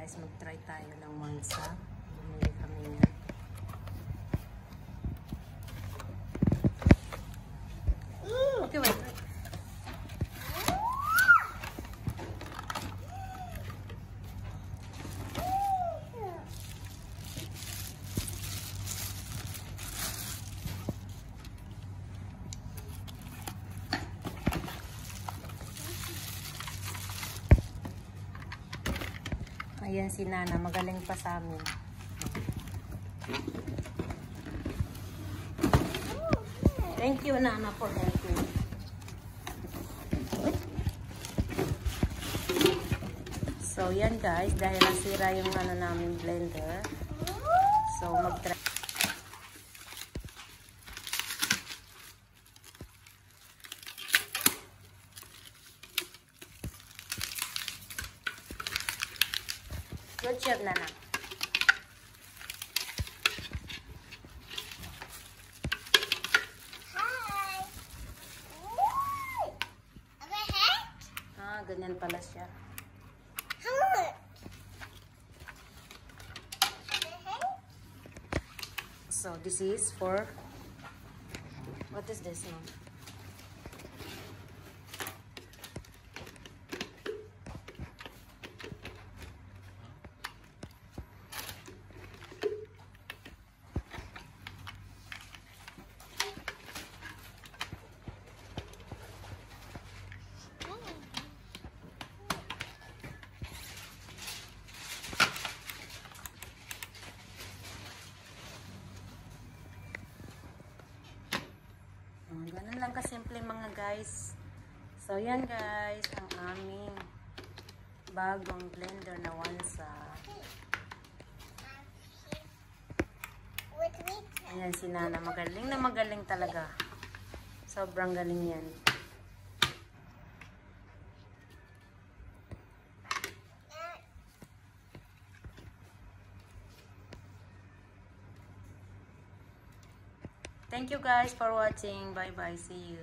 guys, mag-try tayo ng mansa. Bumili kami niya. Okay, wait. Ayan si Nana, magaling pa sa amin. Thank you, Nana, for helping. So, yan guys, dahil nasira yung namin blender. So, mag-try. Good job, Nana. Hi. Ganyan pala siya. So, this is for... What is this now? Ganun lang kasimple mga guys. So yan guys, ang aming bagong blender na Wansa. Ayan si Nana, magaling na magaling talaga. Sobrang galing yan. Thank you guys for watching. Bye-bye. See you.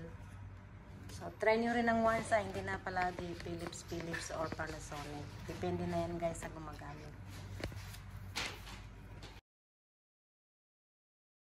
So, try nyo rin ang Wansa. Hindi na palagi Philips or Panasonic. Depende na yan guys sa gumagamit.